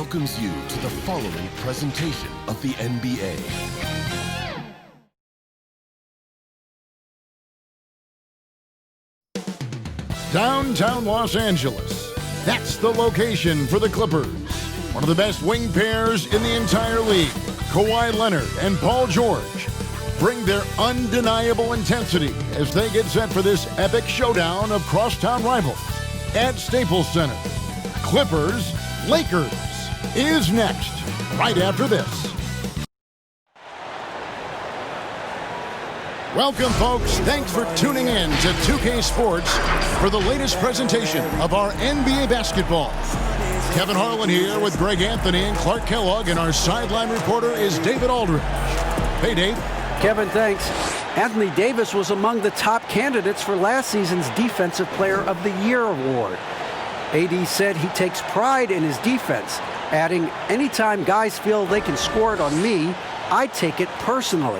welcomes you to the following presentation of the NBA. Downtown Los Angeles. That's the location for the Clippers. One of the best wing pairs in the entire league, Kawhi Leonard and Paul George, bring their undeniable intensity as they get set for this epic showdown of crosstown rivals at Staples Center. Clippers Lakers is next, right after this. Welcome, folks. Thanks for tuning in to 2K Sports for the latest presentation of our NBA basketball. Kevin Harlan here with Greg Anthony and Clark Kellogg, and our sideline reporter is David Aldridge. Hey, Dave. Kevin, thanks. Anthony Davis was among the top candidates for last season's Defensive Player of the Year award. AD said he takes pride in his defense, adding, "Anytime guys feel they can score it on me, I take it personally."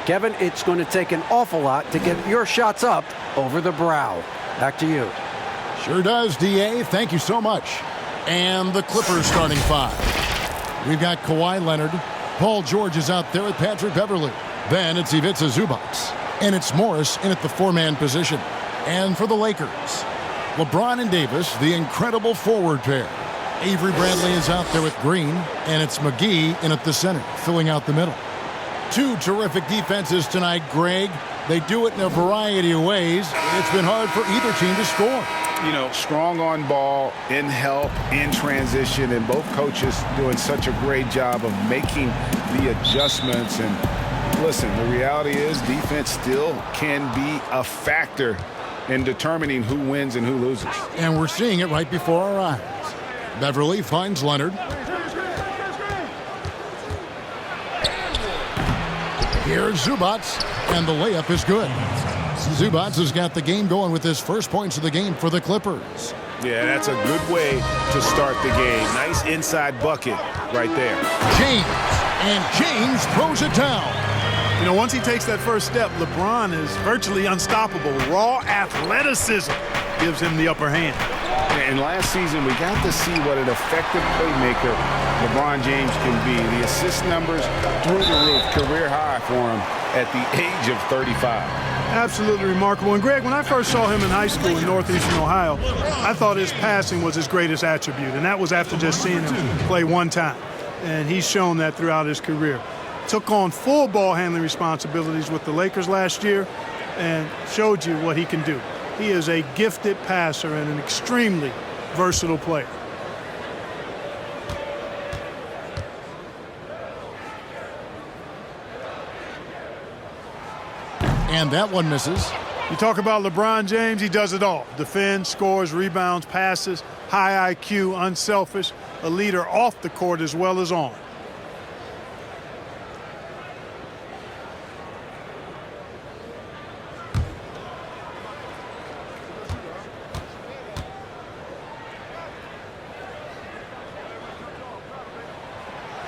Kevin, it's going to take an awful lot to get your shots up over the brow. Back to you. Sure does, DA. Thank you so much. And the Clippers starting five. We've got Kawhi Leonard. Paul George is out there with Patrick Beverley. Then it's Ivica Zubac. And it's Morris in at the four-man position. And for the Lakers, LeBron and Davis, the incredible forward pair. Avery Bradley is out there with Green. And it's McGee in at the center, filling out the middle. Two terrific defenses tonight, Greg. They do it in a variety of ways. It's been hard for either team to score. You know, strong on ball, in help, in transition, and both coaches doing such a great job of making the adjustments. And listen, the reality is defense still can be a factor in determining who wins and who loses. And we're seeing it right before our eyes. Beverley finds Leonard. Here's Zubac, and the layup is good. Zubac has got the game going with his first points of the game for the Clippers. Yeah, that's a good way to start the game. Nice inside bucket right there. James, and James throws it down. You know, once he takes that first step, LeBron is virtually unstoppable. Raw athleticism gives him the upper hand. And last season, we got to see what an effective playmaker LeBron James can be. The assist numbers through the roof, career high for him at the age of 35. Absolutely remarkable. And Greg, when I first saw him in high school in Northeastern Ohio, I thought his passing was his greatest attribute. And that was after just seeing him play one time. And he's shown that throughout his career. Took on full ball handling responsibilities with the Lakers last year and showed you what he can do. He is a gifted passer and an extremely versatile player. And that one misses. You talk about LeBron James, he does it all. Defends, scores, rebounds, passes, high IQ, unselfish, a leader off the court as well as on.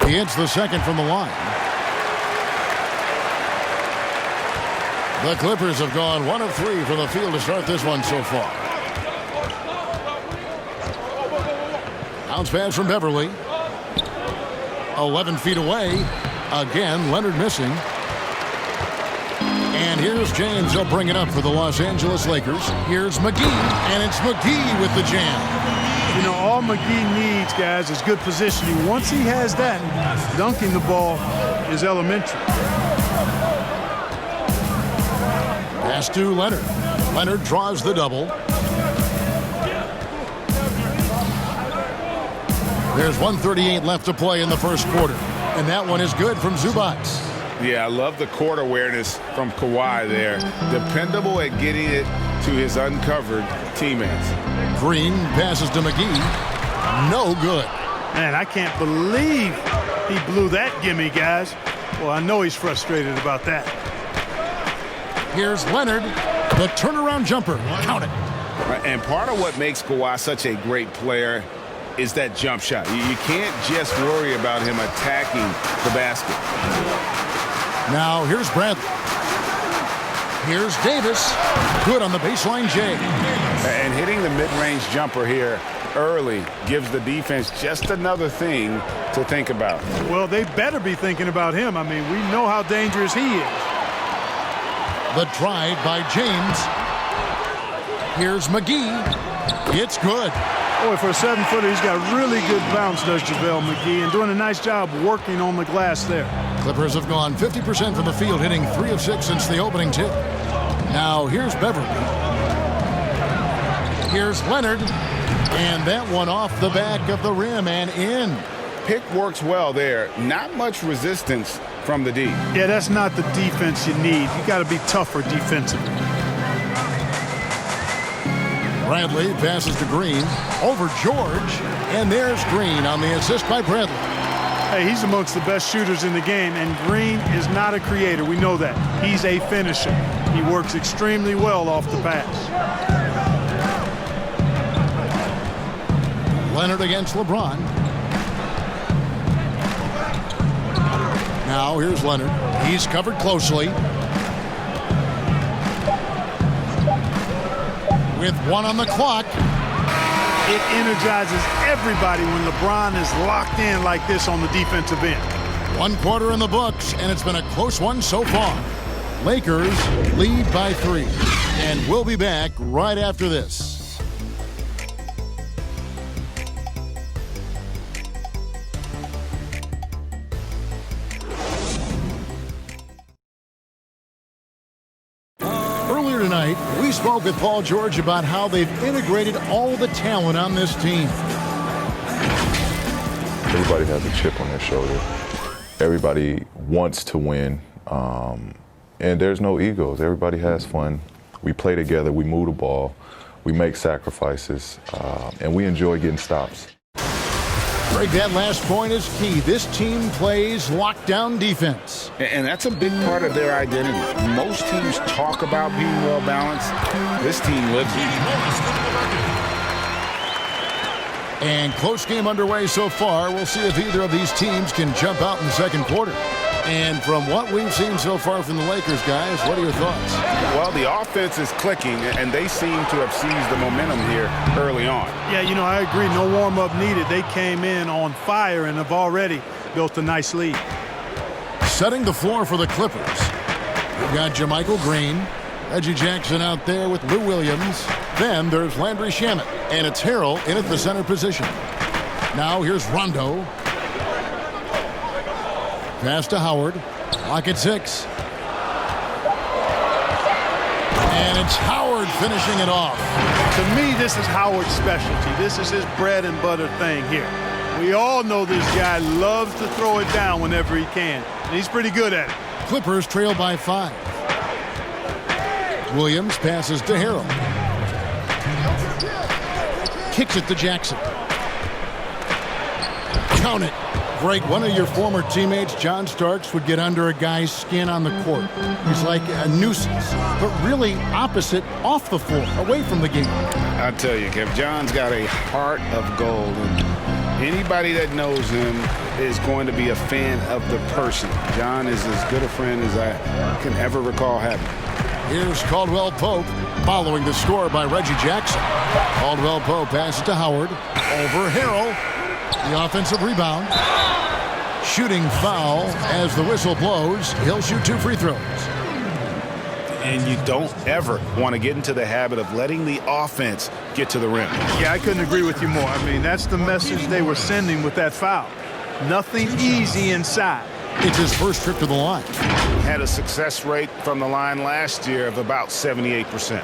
He hits the second from the line. The Clippers have gone 1 of 3 from the field to start this one so far. Bounce pass from Beverley. 11 feet away. Again, Leonard missing. And here's James. He'll bring it up for the Los Angeles Lakers. Here's McGee, and it's McGee with the jam. You know, all McGee needs, guys, is good positioning. Once he has that, dunking the ball is elementary. Pass to Leonard. Leonard draws the double. There's 1:38 left to play in the first quarter. And that one is good from Zubac. Yeah, I love the court awareness from Kawhi there. Dependable at getting it to his uncovered teammates. Green passes to McGee. No good. Man, I can't believe he blew that gimme, guys. Well, I know he's frustrated about that. Here's Leonard. The turnaround jumper. Count it. And part of what makes Kawhi such a great player is that jump shot. You can't just worry about him attacking the basket. Now here's Bradley. Here's Davis. Good on the baseline, Jay. And hitting the mid-range jumper here early gives the defense just another thing to think about. Well, they better be thinking about him. I mean, we know how dangerous he is. The drive by James. Here's McGee. It's good. Boy, for a 7-footer, he's got really good bounce, does JaVale McGee, and doing a nice job working on the glass there. Clippers have gone 50% from the field, hitting 3 of 6 since the opening tip. Now here's Beverly. Here's Leonard. And that one off the back of the rim and in. Pick works well there. Not much resistance from the D. Yeah, that's not the defense you need. You got to be tougher defensively. Bradley passes to Green. Over George. And there's Green on the assist by Bradley. Hey, he's amongst the best shooters in the game, and Green is not a creator. We know that. He's a finisher. He works extremely well off the pass. Leonard against LeBron. Now here's Leonard. He's covered closely. With 1 on the clock. It energizes everybody when LeBron is locked in like this on the defensive end. 1 quarter in the books, and it's been a close one so far. Lakers lead by 3. And we'll be back right after this. Earlier tonight, we spoke with Paul George about how they've integrated all the talent on this team. Everybody has a chip on their shoulder. Everybody wants to win, and there's no egos. Everybody has fun. We play together, we move the ball, we make sacrifices, and we enjoy getting stops. Greg, that last point is key. This team plays lockdown defense. And that's a big part of their identity. Most teams talk about being well-balanced. This team lives it. And close game underway so far. We'll see if either of these teams can jump out in the second quarter. And from what we've seen so far from the Lakers, guys, what are your thoughts? Well, the offense is clicking, and they seem to have seized the momentum here early on. Yeah, you know, I agree. No warm-up needed. They came in on fire and have already built a nice lead. Setting the floor for the Clippers. We've got JaMychal Green, Reggie Jackson out there with Lou Williams. Then there's Landry Shamet, and it's Harrell in at the center position. Now here's Rondo. Pass to Howard. Clock at 6. And it's Howard finishing it off. To me, this is Howard's specialty. This is his bread and butter thing here. We all know this guy loves to throw it down whenever he can, and he's pretty good at it. Clippers trail by 5. Williams passes to Harrell. Kicks it to Jackson. Count it. Greg, one of your former teammates, John Starks, would get under a guy's skin on the court. He's like a nuisance, but really opposite off the floor, away from the game. I tell you, Kev, John's got a heart of gold, and anybody that knows him is going to be a fan of the person. John is as good a friend as I can ever recall having. Here's Caldwell Pope following the score by Reggie Jackson. Caldwell Pope passes to Howard. Over Harrell. The offensive rebound. Shooting foul as the whistle blows. He'll shoot 2 free throws. And you don't ever want to get into the habit of letting the offense get to the rim. Yeah, I couldn't agree with you more. I mean, that's the message they were sending with that foul. Nothing easy inside. It's his first trip to the line. Had a success rate from the line last year of about 78%.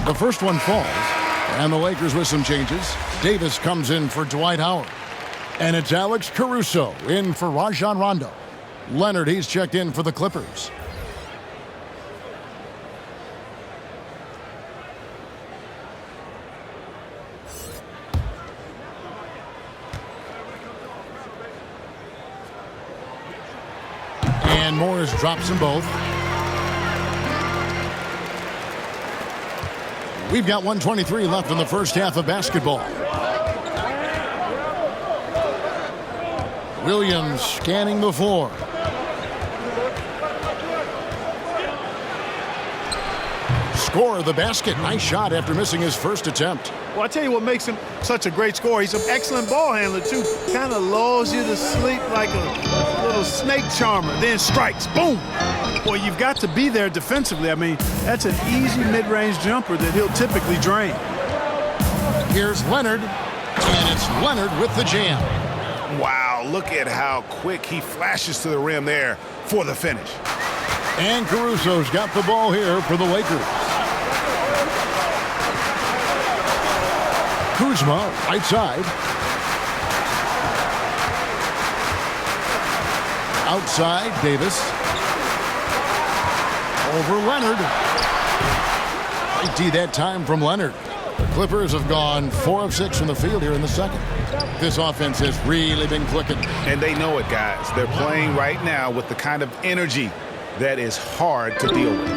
The first one falls, and the Lakers with some changes. Davis comes in for Dwight Howard. And it's Alex Caruso in for Rajon Rondo. Leonard, he's checked in for the Clippers. And Morris drops them both. We've got 1:23 left in the first half of basketball. Williams scanning the floor. Score the basket. Nice shot after missing his first attempt. Well, I tell you what makes him such a great scorer. He's an excellent ball handler, too. Kind of lulls you to sleep like a little snake charmer, then strikes. Boom! Well, you've got to be there defensively. I mean, that's an easy mid-range jumper that he'll typically drain. Here's Leonard, and it's Leonard with the jam. Wow, look at how quick he flashes to the rim there for the finish. And Caruso's got the ball here for the Lakers. Kuzma, right side. Outside, Davis. Over Leonard. Right D that time from Leonard. The Clippers have gone 4 of 6 from the field here in the second. This offense has really been clicking. And they know it, guys. They're playing right now with the kind of energy that is hard to deal with.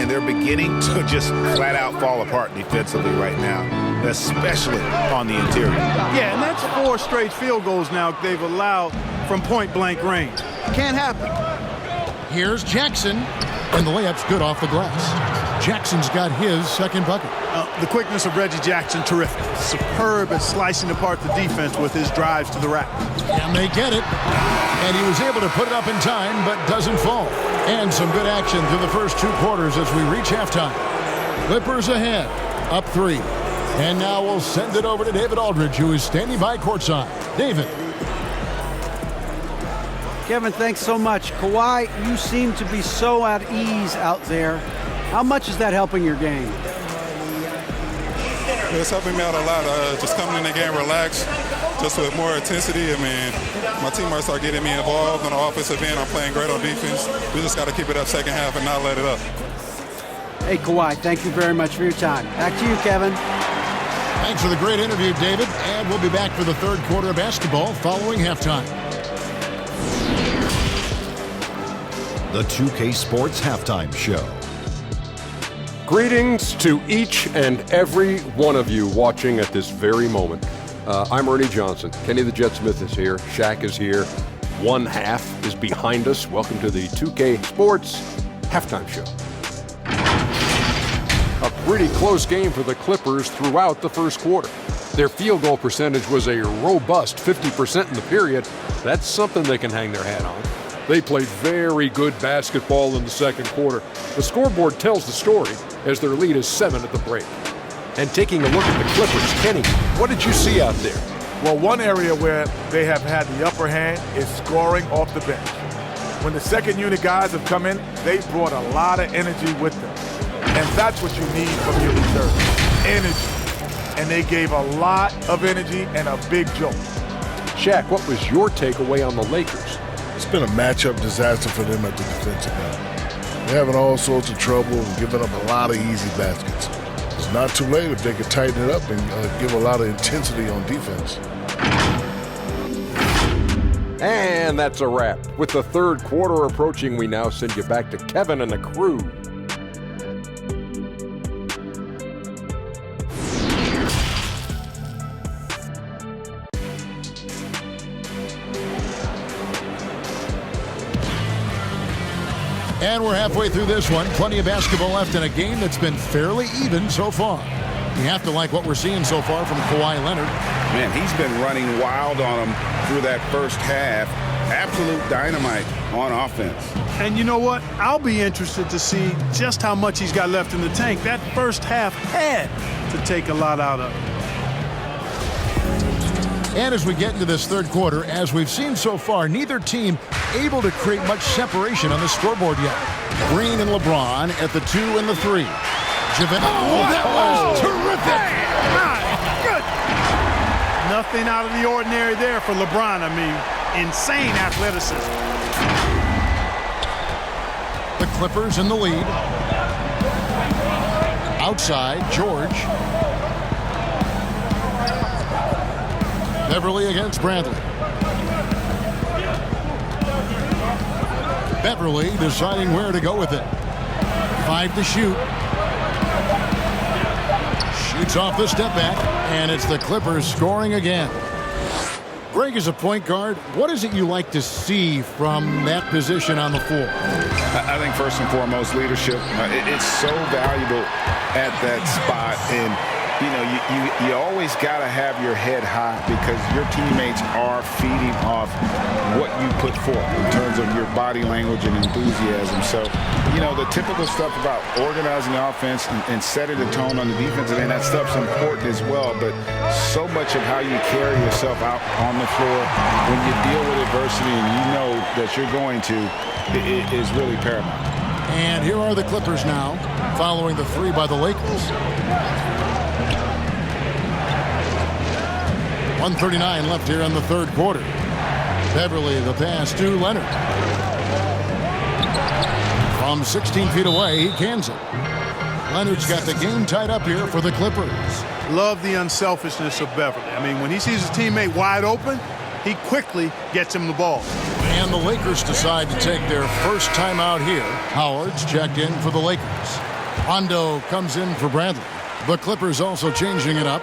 And they're beginning to just flat out fall apart defensively right now, especially on the interior. Yeah, and that's 4 straight field goals now they've allowed from point-blank range. Can't happen. Here's Jackson, and the layup's good off the glass. Jackson's got his second bucket. The quickness of Reggie Jackson, terrific. Superb at slicing apart the defense with his drives to the rack. And they get it. And he was able to put it up in time, but doesn't fall. And some good action through the first 2 quarters as we reach halftime. Clippers ahead, up 3. And now we'll send it over to David Aldridge, who is standing by courtside. David. Kevin, thanks so much. Kawhi, you seem to be so at ease out there. How much is that helping your game? It's helping me out a lot. Just coming in the game relaxed, just with more intensity. I mean, my teammates are getting me involved on the offensive end. I'm playing great on defense. We just got to keep it up second half and not let it up. Hey, Kawhi, thank you very much for your time. Back to you, Kevin. Thanks for the great interview, David. And we'll be back for the third quarter of basketball following halftime. The 2K Sports Halftime Show. Greetings to each and every one of you watching at this very moment. I'm Ernie Johnson. Kenny the Jet Smith is here. Shaq is here. One half is behind us. Welcome to the 2K Sports Halftime Show. A pretty close game for the Clippers throughout the first quarter. Their field goal percentage was a robust 50% in the period. That's something they can hang their hat on. They played very good basketball in the second quarter. The scoreboard tells the story as their lead is 7 at the break. And taking a look at the Clippers, Kenny, what did you see out there? Well, one area where they have had the upper hand is scoring off the bench. When the second unit guys have come in, they brought a lot of energy with them. And that's what you need from your reserve, energy. And they gave a lot of energy and a big jolt. Shaq, what was your takeaway on the Lakers? It's been a matchup disaster for them at the defensive end. They're having all sorts of trouble and giving up a lot of easy baskets. It's not too late if they could tighten it up and give a lot of intensity on defense. And that's a wrap. With the third quarter approaching, we now send you back to Kevin and the crew. And we're halfway through this one. Plenty of basketball left in a game that's been fairly even so far. You have to like what we're seeing so far from Kawhi Leonard. Man, he's been running wild on them through that first half. Absolute dynamite on offense. And you know what? I'll be interested to see just how much he's got left in the tank. That first half had to take a lot out of it. And as we get into this third quarter, as we've seen so far, neither team able to create much separation on the scoreboard yet. Green and LeBron at the 2 and the 3. That was terrific! Good. Nothing out of the ordinary there for LeBron. I mean, insane athleticism. The Clippers in the lead. Outside, George. Beverly against Bradley. Beverly deciding where to go with it. 5 to shoot. Shoots off the step back, and it's the Clippers scoring again. Greg, is a point guard, what is it you like to see from that position on the floor? I think first and foremost, leadership. It's so valuable at that spot. And, you know, you always got to have your head high because your teammates are feeding off what you put forth in terms of your body language and enthusiasm. So, you know, the typical stuff about organizing the offense and setting the tone on the defensive end, that stuff's important as well. But so much of how you carry yourself out on the floor when you deal with adversity and you know that you're going to is really paramount. And here are the Clippers now, following the 3 by the Lakers. 1:39 left here in the third quarter. Beverly, the pass to Leonard. From 16 feet away, he cans it. Leonard's got the game tied up here for the Clippers. Love the unselfishness of Beverly. I mean, when he sees his teammate wide open, he quickly gets him the ball. And the Lakers decide to take their first timeout here. Howard's checked in for the Lakers. Rondo comes in for Bradley. The Clippers also changing it up.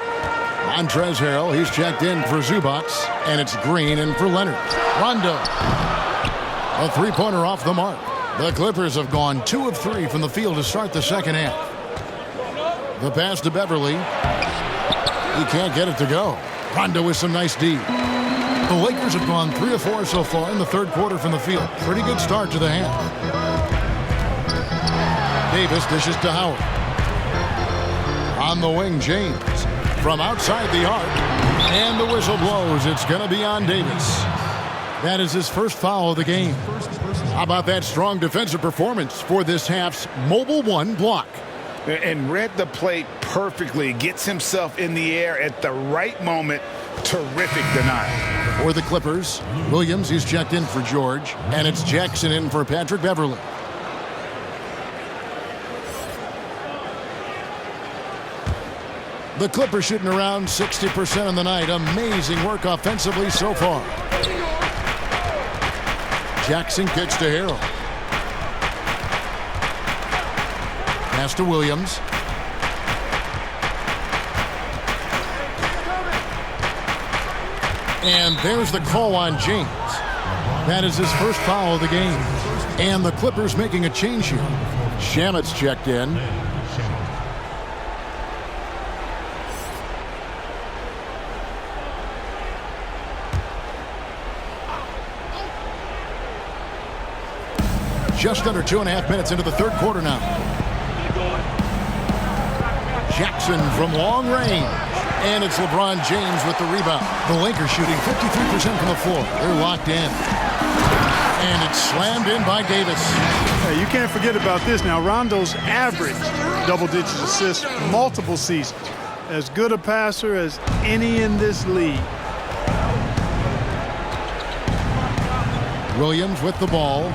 Montrezl Harrell, he's checked in for Zubac, and it's Green in for Leonard. Rondo, a three-pointer off the mark. The Clippers have gone 2 of 3 from the field to start the second half. The pass to Beverly. He can't get it to go. Rondo with some nice D. The Lakers have gone 3 of 4 so far in the third quarter from the field. Pretty good start to the half. Davis dishes to Howard. On the wing, James. From outside the arc, and the whistle blows. It's going to be on Davis. That is his first foul of the game. How about that strong defensive performance for this half's Mobile One block? And read the plate perfectly. Gets himself in the air at the right moment. Terrific denial. For the Clippers, Williams, he's checked in for George, and it's Jackson in for Patrick Beverly. The Clippers shooting around 60% on the night. Amazing work offensively so far. Jackson kicks to Harrell. Pass to Williams. And there's the call on James. That is his first foul of the game. And the Clippers making a change here. Shamet's checked in. Just under 2.5 minutes into the third quarter now. Jackson from long range. And it's LeBron James with the rebound. The Lakers shooting 53% from the floor. They're locked in. And it's slammed in by Davis. Hey, you can't forget about this now. Rondo's averaged double-digit assists multiple seasons. As good a passer as any in this league. Williams with the ball.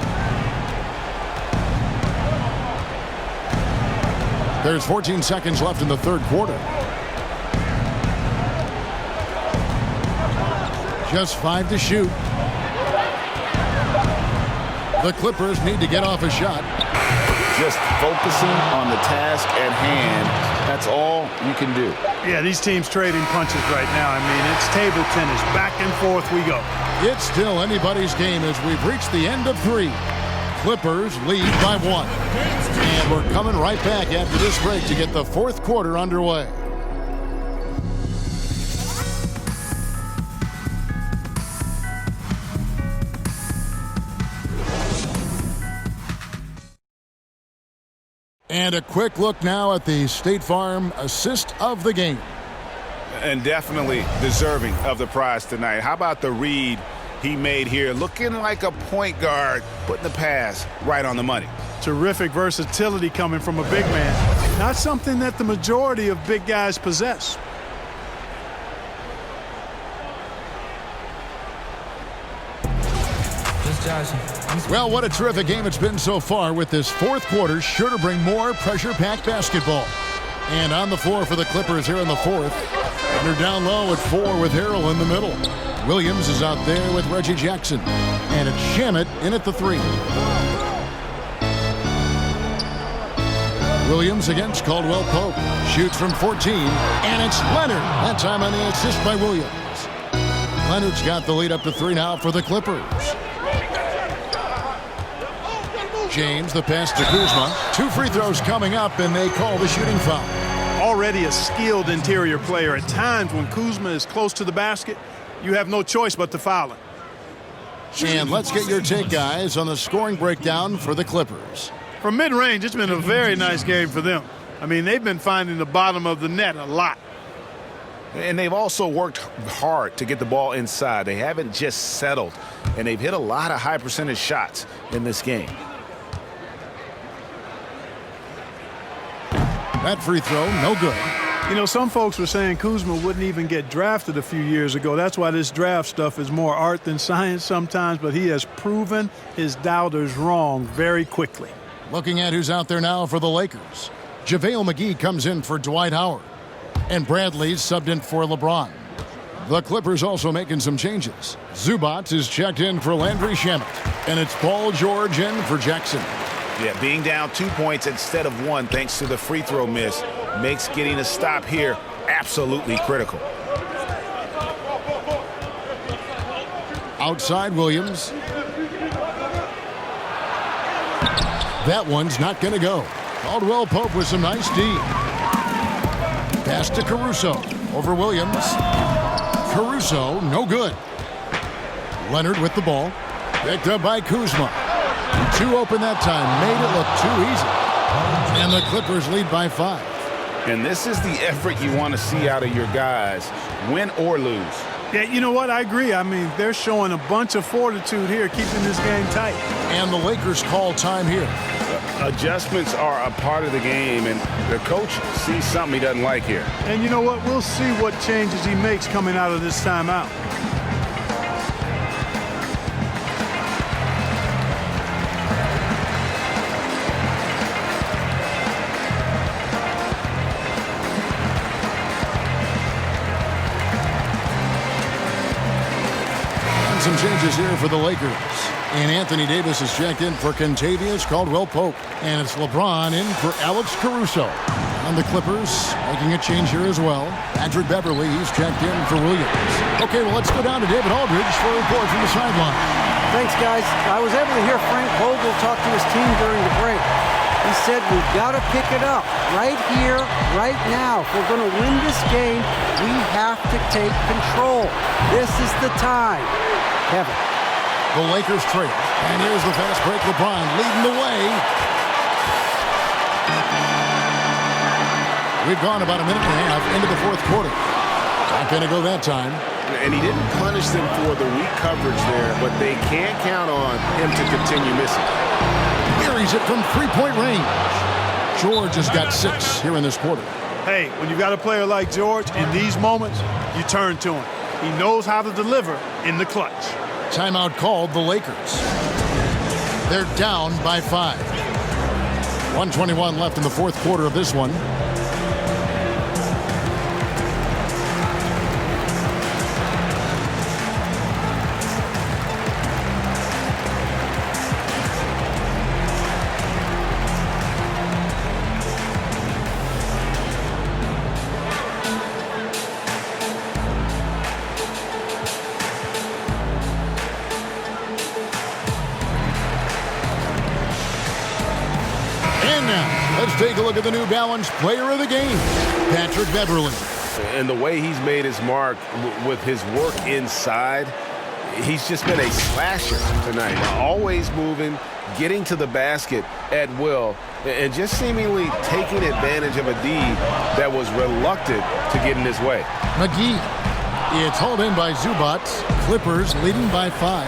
There's 14 seconds left in the third quarter. Just 5 to shoot. The Clippers need to get off a shot. Just focusing on the task at hand. That's all you can do. Yeah, these teams trading punches right now. I mean, it's table tennis. Back and forth we go. It's still anybody's game as we've reached the end of 3. Clippers lead by 1. And we're coming right back after this break to get the fourth quarter underway. And a quick look now at the State Farm assist of the game. And definitely deserving of the prize tonight. How about the read he made here? Looking like a point guard, putting the pass right on the money. Terrific versatility coming from a big man. Not something that the majority of big guys possess. Well, what a terrific game it's been so far, with this fourth quarter sure to bring more pressure-packed basketball. And on the floor for the Clippers here in the fourth. And they're down low at 4 with Harrell in the middle. Williams is out there with Reggie Jackson. And it's Shamet in at the 3. Williams against Caldwell Pope. Shoots from 14. And it's Leonard. That time on the assist by Williams. Leonard's got the lead up to 3 now for the Clippers. James, the pass to Kuzma. 2 free throws coming up, and they call the shooting foul. Already a skilled interior player. At times when Kuzma is close to the basket, you have no choice but to foul him. And let's get your take, guys, on the scoring breakdown for the Clippers. From mid-range, it's been a very nice game for them. I mean, they've been finding the bottom of the net a lot. And they've also worked hard to get the ball inside. They haven't just settled. And they've hit a lot of high percentage shots in this game. That free throw, no good. You know, some folks were saying Kuzma wouldn't even get drafted a few years ago. That's why this draft stuff is more art than science sometimes, but he has proven his doubters wrong very quickly. Looking at who's out there now for the Lakers. JaVale McGee comes in for Dwight Howard. And Bradley's subbed in for LeBron. The Clippers also making some changes. Zubac is checked in for Landry Shamet. And it's Paul George in for Jackson. Yeah, being down 2 points instead of 1 thanks to the free throw miss makes getting a stop here absolutely critical. Outside Williams. That one's not going to go. Caldwell Pope with some nice D. Pass to Caruso. Over Williams. Caruso, no good. Leonard with the ball. Picked up by Kuzma. 2 open that time. Made it look too easy. And the Clippers lead by 5. And this is the effort you want to see out of your guys, win or lose. Yeah, you know what? I agree. I mean, they're showing a bunch of fortitude here, keeping this game tight. And the Lakers call time here. Adjustments are a part of the game, and the coach sees something he doesn't like here. And you know what? We'll see what changes he makes coming out of this timeout. Some changes here for the Lakers. And Anthony Davis is checked in for Kentavious Caldwell-Pope. And it's LeBron in for Alex Caruso. And the Clippers making a change here as well. Patrick Beverley, he's checked in for Williams. Okay, well, let's go down to David Aldridge for a report from the sideline. Thanks, guys. I was able to hear Frank Vogel talk to his team during the break. He said we've got to pick it up right here, right now. If we're going to win this game, we have to take control. This is the time. Kevin. The Lakers trail. And here's the fast break. LeBron leading the way. We've gone about a minute and a half into the fourth quarter. Not going to go that time. And he didn't punish them for the weak coverage there, but they can't count on him to continue missing. Carries it from three-point range. George has got 6 here in this quarter. Hey, when you got a player like George, in these moments, you turn to him. He knows how to deliver in the clutch. Timeout called the Lakers. They're down by 5. 1:21 left in the fourth quarter of this one. Let's take a look at the New Balance player of the game, Patrick Beverley. And the way he's made his mark with his work inside, he's just been a slasher tonight. Always moving, getting to the basket at will, and just seemingly taking advantage of a D that was reluctant to get in his way. McGee. It's hauled in by Zubac. Clippers leading by 5.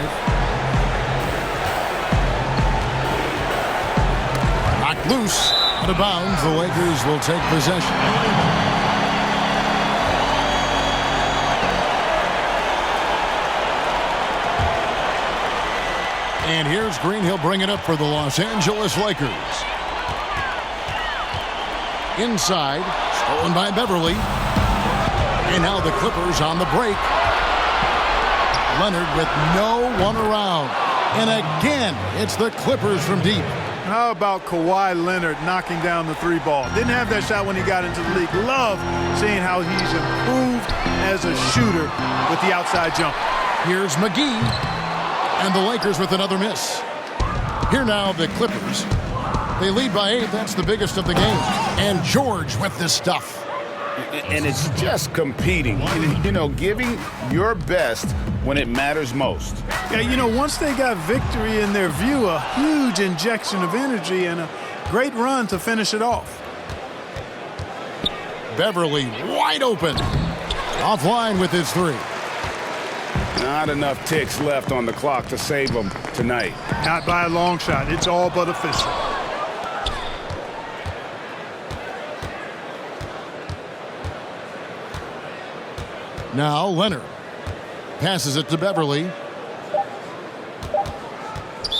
Knocked loose. Out of bounds, the Lakers will take possession. And here's Green. He'll bring it up for the Los Angeles Lakers. Inside, Stolen by Beverly. And now the Clippers on the break. Leonard with no one around. And again, it's the Clippers from deep. How about Kawhi Leonard knocking down the three ball? Didn't have that shot when he got into the league. Love seeing how he's improved as a shooter with the outside jump. Here's McGee. And the Lakers with another miss. Here now, the Clippers. They lead by 8. That's the biggest of the game. And George with this stuff. And it's just competing, you know, giving your best when it matters most. Yeah, you know, once they got victory in their view, a huge injection of energy and a great run to finish it off. Beverly wide open. Offline with his 3. Not enough ticks left on the clock to save them tonight. Not by a long shot. It's all but official. Now Leonard passes it to Beverly.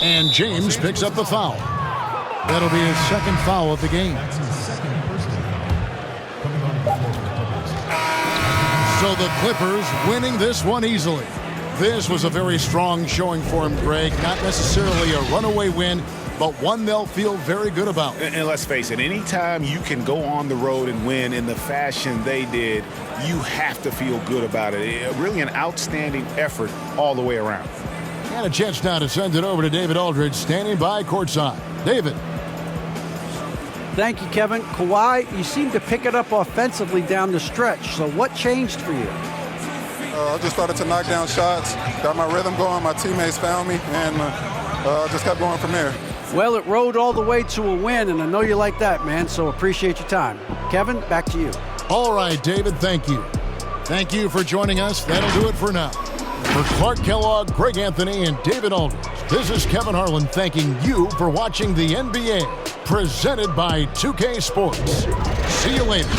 And James picks up the foul. That'll be his second foul of the game. So the Clippers winning this one easily. This was a very strong showing for him, Greg. Not necessarily a runaway win, but one they'll feel very good about. And let's face it, anytime you can go on the road and win in the fashion they did, you have to feel good about it. Really an outstanding effort all the way around. And a chance now to send it over to David Aldridge, standing by courtside. David. Thank you, Kevin. Kawhi, you seem to pick it up offensively down the stretch. So what changed for you? I just started to knock down shots, got my rhythm going, my teammates found me, and just kept going from there. Well, it rode all the way to a win, and I know you like that, man, so appreciate your time. Kevin, back to you. All right, David, thank you. Thank you for joining us. That'll do it for now. For Clark Kellogg, Greg Anthony, and David Aldridge, this is Kevin Harlan thanking you for watching the NBA, presented by 2K Sports. See you later.